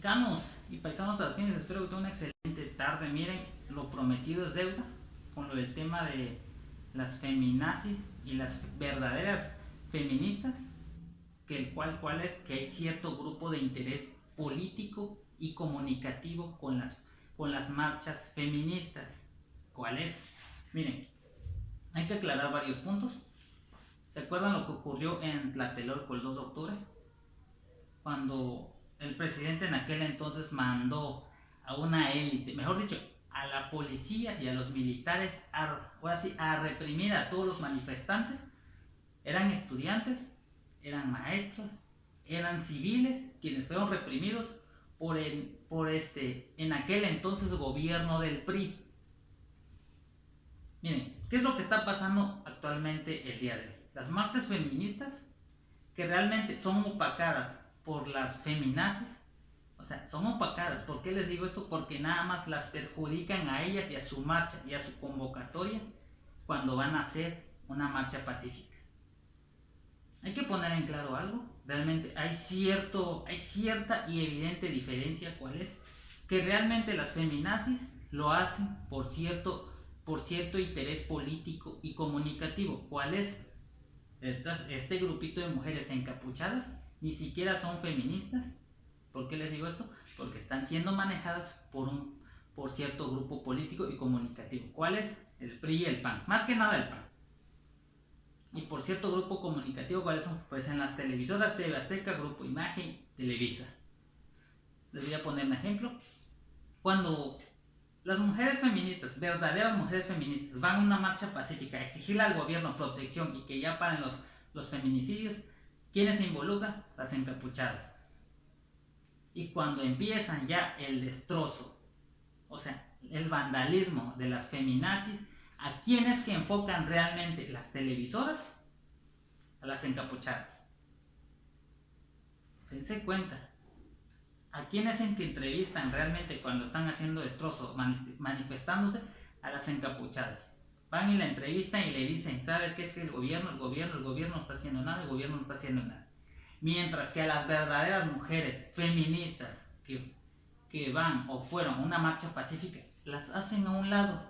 Mexicanos y paisanos de las fines, espero que tengan una excelente tarde. Miren, lo prometido es deuda con lo del tema de las feminazis y las verdaderas feministas, que el cual es que hay cierto grupo de interés político y comunicativo con las marchas feministas. ¿Cuál es? Miren, hay que aclarar varios puntos. ¿Se acuerdan lo que ocurrió en Tlatelolco el 2 de octubre? Cuando el presidente en aquel entonces mandó a una élite, mejor dicho, a la policía y a los militares, ahora sí, a reprimir a todos los manifestantes. Eran estudiantes, eran maestros, eran civiles quienes fueron reprimidos en aquel entonces gobierno del PRI. Miren, ¿qué es lo que está pasando actualmente el día de hoy? Las marchas feministas, que realmente son opacadas por las feminazis, o sea, son opacadas. ¿Por qué les digo esto? Porque nada más las perjudican a ellas y a su marcha y a su convocatoria cuando van a hacer una marcha pacífica. Hay que poner en claro algo. Realmente hay cierta y evidente diferencia. ¿Cuál es? Que realmente las feminazis lo hacen por cierto interés político y comunicativo. ¿Cuál es? Este grupito de mujeres encapuchadas ni siquiera son feministas. ¿Por qué les digo esto? Porque están siendo manejadas por cierto grupo político y comunicativo. ¿Cuál es? El PRI y el PAN. Más que nada el PAN. Y por cierto grupo comunicativo, ¿cuáles son? Pues en las televisoras TV Azteca, Grupo Imagen, Televisa. Les voy a poner un ejemplo. Cuando las mujeres feministas, verdaderas mujeres feministas, van a una marcha pacífica a exigirle al gobierno protección y que ya paren los feminicidios, ¿quiénes se involucran? Las encapuchadas. Y cuando empiezan ya el destrozo, o sea, el vandalismo de las feminazis, ¿a quiénes que enfocan realmente? Las televisoras, a las encapuchadas. Dense cuenta. ¿A quiénes en que entrevistan realmente cuando están haciendo destrozo, manifestándose? A las encapuchadas. Van y la entrevistan y le dicen, ¿sabes qué? Es que el gobierno no está haciendo nada, el gobierno no está haciendo nada. Mientras que a las verdaderas mujeres feministas que van o fueron a una marcha pacífica, las hacen a un lado.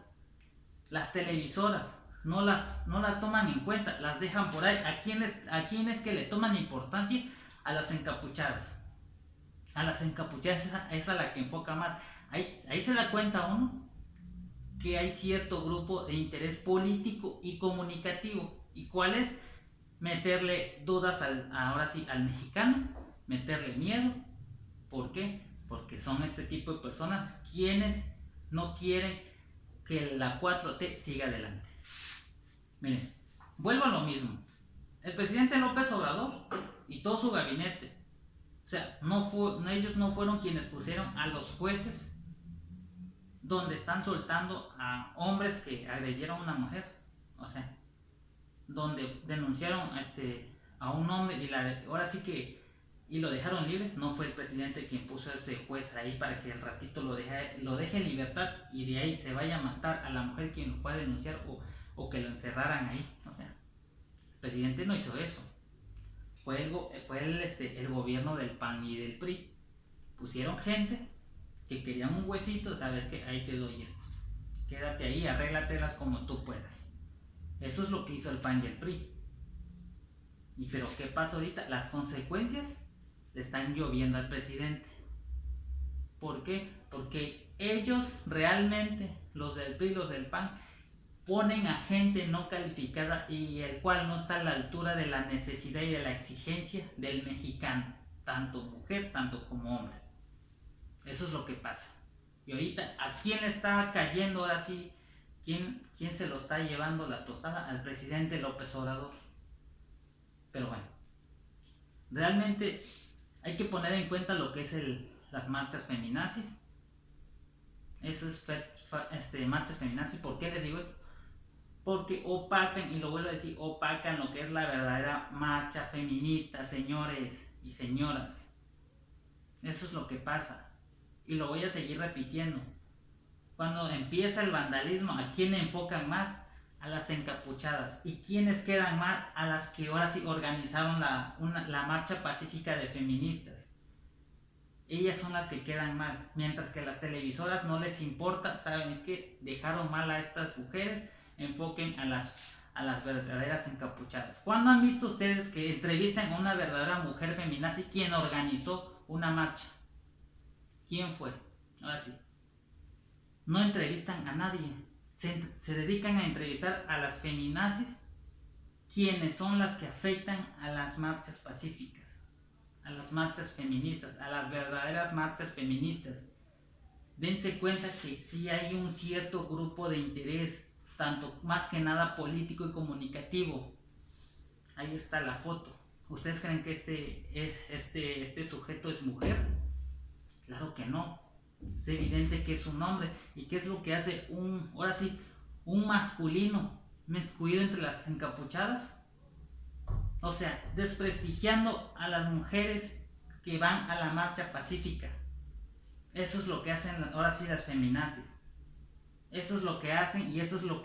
Las televisoras no las toman en cuenta, las dejan por ahí. ¿A quiénes que le toman importancia? A las encapuchadas. A las encapuchadas es a la que enfoca más. Ahí se da cuenta uno que hay cierto grupo de interés político y comunicativo. ¿Y cuál es? Meterle dudas ahora sí al mexicano, meterle miedo. ¿Por qué? Porque son este tipo de personas quienes no quieren que la 4T siga adelante. Miren, vuelvo a lo mismo. El presidente López Obrador y todo su gabinete, o sea, ellos no fueron quienes pusieron a los jueces donde están soltando a hombres que agredieron a una mujer. O sea, donde denunciaron a un hombre ahora sí que y lo dejaron libre. No fue el presidente quien puso a ese juez ahí para que al ratito lo deje en libertad y de ahí se vaya a matar a la mujer quien lo fue a denunciar o que lo encerraran ahí. O sea, el presidente no hizo eso. Fue el gobierno del PAN y del PRI. Pusieron gente que querían un huesito, sabes que ahí te doy esto. Quédate ahí, arréglatelas como tú puedas. Eso es lo que hizo el PAN y el PRI. Pero ¿qué pasa ahorita? Las consecuencias le están lloviendo al presidente. ¿Por qué? Porque ellos realmente, los del PRI y los del PAN, ponen a gente no calificada y el cual no está a la altura de la necesidad y de la exigencia del mexicano, tanto mujer, tanto como hombre. Eso es lo que pasa. Y ahorita, ¿a quién le está cayendo ahora sí? ¿Quién se lo está llevando la tostada? Al presidente López Obrador. Pero bueno, realmente hay que poner en cuenta lo que es las marchas feminazis. Eso es marchas feminazis. ¿Por qué les digo esto? Porque opacan, y lo vuelvo a decir, opacan lo que es la verdadera marcha feminista, señores y señoras. Eso es lo que pasa. Y lo voy a seguir repitiendo. Cuando empieza el vandalismo, ¿a quién enfocan más? A las encapuchadas. ¿Y quiénes quedan mal? A las que ahora sí organizaron la marcha pacífica de feministas. ellas son las que quedan mal, mientras que a las televisoras no les importa, saben, es que dejaron mal a estas mujeres, enfoquen a las verdaderas encapuchadas. ¿Cuándo han visto ustedes que entrevistan a una verdadera mujer feminazi quien organizó una marcha? ¿Quién fue? Ahora sí, no entrevistan a nadie, se dedican a entrevistar a las feminazis, quienes son las que afectan a las marchas pacíficas, a las marchas feministas, a las verdaderas marchas feministas. Dense cuenta que sí hay un cierto grupo de interés, tanto más que nada político y comunicativo. Ahí está la foto. ¿Ustedes creen que este sujeto es mujer? Claro que no. Es evidente que es un hombre. ¿Y qué es lo que hace ahora sí, un masculino mezcluido entre las encapuchadas? O sea, desprestigiando a las mujeres que van a la marcha pacífica. Eso es lo que hacen ahora sí las feminazis. Eso es lo que hacen y eso es lo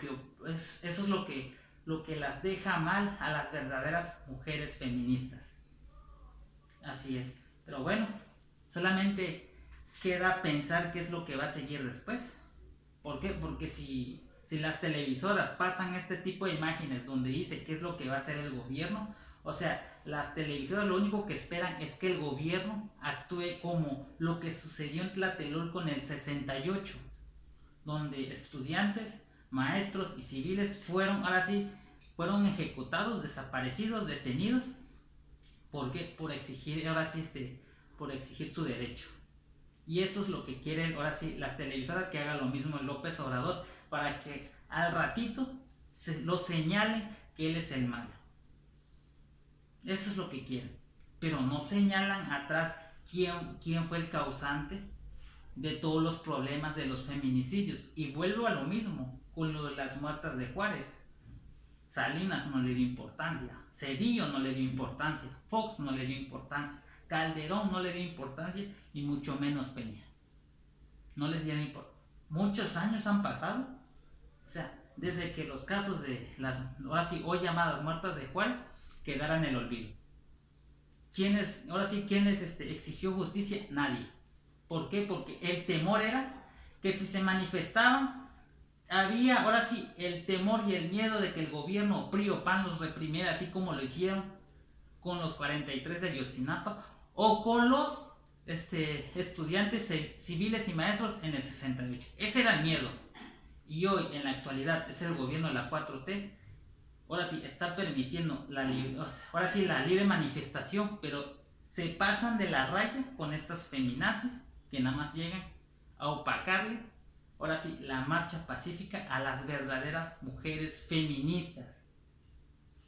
que las deja mal a las verdaderas mujeres feministas. Así es. Pero bueno, solamente queda pensar qué es lo que va a seguir después. ¿Por qué? Porque si las televisoras pasan este tipo de imágenes donde dice qué es lo que va a hacer el gobierno, o sea, las televisoras lo único que esperan es que el gobierno actúe como lo que sucedió en Tlatelolco en el 68, donde estudiantes, maestros y civiles fueron ejecutados, desaparecidos, detenidos. ¿Por qué? Por exigir, por exigir su derecho. Y eso es lo que quieren ahora sí las televisoras, que haga lo mismo el López Obrador, para que al ratito lo señalen que él es el malo. Eso es lo que quieren. Pero no señalan atrás quién fue el causante de todos los problemas de los feminicidios. Y vuelvo a lo mismo con lo de las muertas de Juárez. Salinas no le dio importancia, Cedillo no le dio importancia, Fox no le dio importancia, Calderón no le dio importancia y mucho menos Peña. No les dieron importancia. Muchos años han pasado, o sea, desde que los casos de las ahora sí hoy llamadas muertas de Juárez quedaran en el olvido. ¿Quién exigió justicia? Nadie. ¿Por qué? Porque el temor era que si se manifestaban, había ahora sí el temor y el miedo de que el gobierno PRI o PAN los reprimiera, así como lo hicieron con los 43 de Ayotzinapa o con los estudiantes civiles y maestros en el 68. Ese era el miedo. Y hoy, en la actualidad, es el gobierno de la 4T. Ahora sí está permitiendo la libre manifestación, pero se pasan de la raya con estas feminazis que nada más llegan a opacarle, ahora sí, la marcha pacífica a las verdaderas mujeres feministas.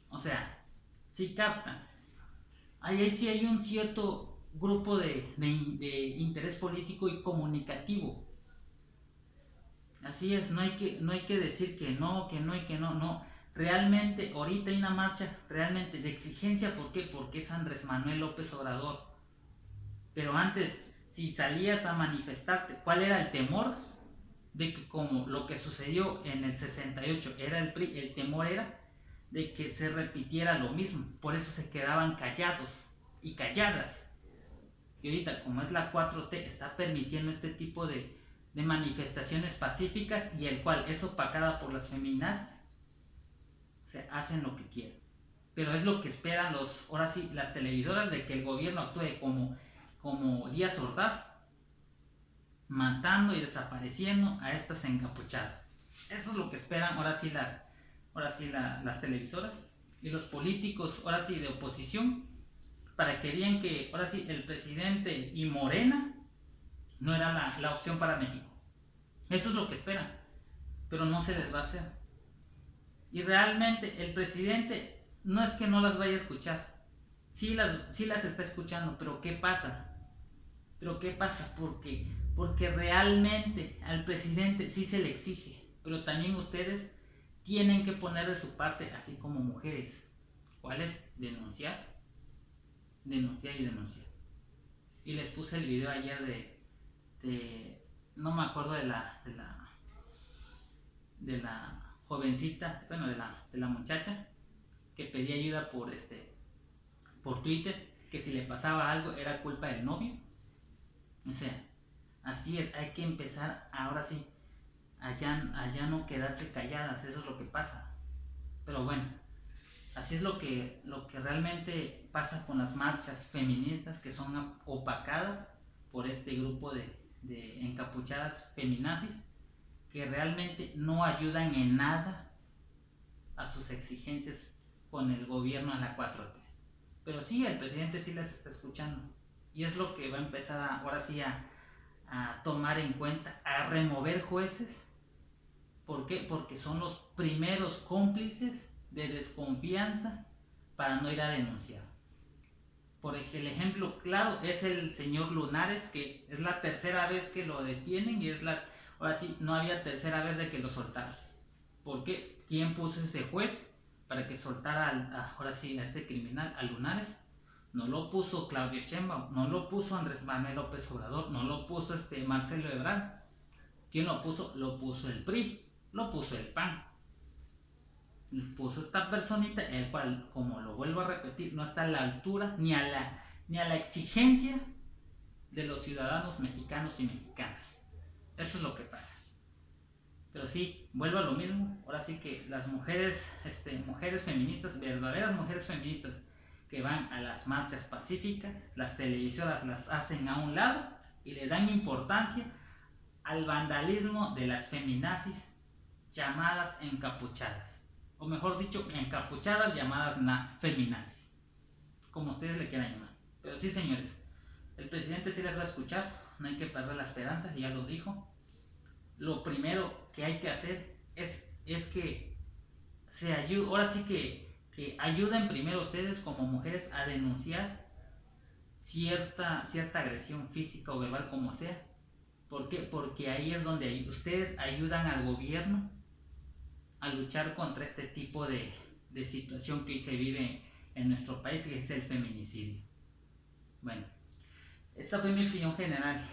O sea, sí captan. Ahí sí hay un cierto grupo de interés político y comunicativo. Así es, no hay que decir que no, no. Realmente, ahorita hay una marcha realmente de exigencia. ¿Por qué? Porque es Andrés Manuel López Obrador. Pero antes, si salías a manifestarte, ¿cuál era el temor? De que como lo que sucedió en el 68 era el PRI, el temor era de que se repitiera lo mismo. Por eso se quedaban callados y calladas. Y ahorita, como es la 4T, está permitiendo este tipo de manifestaciones pacíficas y el cual es opacada por las feminazis, o sea, hacen lo que quieren. Pero es lo que esperan ahora sí, las televisoras, de que el gobierno actúe como Díaz Ordaz, matando y desapareciendo a estas encapuchadas. Eso es lo que esperan ahora sí las televisoras y los políticos ahora sí de oposición, para que digan que ahora sí el presidente y Morena no era la opción para México. Eso es lo que esperan, pero no se les va a hacer. Y realmente el presidente no es que no las vaya a escuchar, sí las está escuchando, pero ¿qué pasa? Porque realmente al presidente sí se le exige, pero también ustedes tienen que poner de su parte, así como mujeres. ¿Cuál es? Denunciar y denunciar. Y les puse el video ayer no me acuerdo de la jovencita, bueno, de la muchacha que pedía ayuda por Twitter, que si le pasaba algo era culpa del novio. O sea, así es, hay que empezar ahora sí, allá no quedarse calladas, eso es lo que pasa. Pero bueno, así es lo que realmente pasa con las marchas feministas que son opacadas por este grupo de encapuchadas feminazis que realmente no ayudan en nada a sus exigencias con el gobierno de la 4T. Pero sí, el presidente sí las está escuchando. Y es lo que va a empezar ahora sí a tomar en cuenta, a remover jueces. ¿Por qué? Porque son los primeros cómplices de desconfianza para no ir a denunciar. Por ejemplo, el ejemplo claro es el señor Lunares, que es la tercera vez que lo detienen y ahora sí, no había tercera vez de que lo soltaran. ¿Por qué? ¿Quién puso ese juez para que soltara ahora sí a este criminal, a Lunares? No lo puso Claudia Sheinbaum, no lo puso Andrés Manuel López Obrador, no lo puso Marcelo Ebrard. ¿Quién lo puso? Lo puso el PRI, lo puso el PAN. Puso esta personita, el cual, como lo vuelvo a repetir, no está a la altura ni a la exigencia de los ciudadanos mexicanos y mexicanas. Eso es lo que pasa. Pero sí, vuelvo a lo mismo. Ahora sí que las mujeres feministas, verdaderas mujeres feministas que van a las marchas pacíficas, las televisoras las hacen a un lado y le dan importancia al vandalismo de las feminazis llamadas encapuchadas. O mejor dicho, encapuchadas llamadas feminazis. Como ustedes le quieran llamar. Pero sí, señores, el presidente sí las va a escuchar. No hay que perder la esperanza, ya lo dijo. Lo primero que hay que hacer es que se ayude, ahora sí que ayuden primero ustedes como mujeres a denunciar cierta agresión física o verbal como sea. ¿Por qué? Porque ahí es donde ustedes ayudan al gobierno a luchar contra este tipo de situación que hoy se vive en nuestro país, que es el feminicidio. Bueno, esta fue mi opinión general.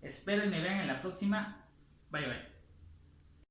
Espero y me vean en la próxima. Bye bye.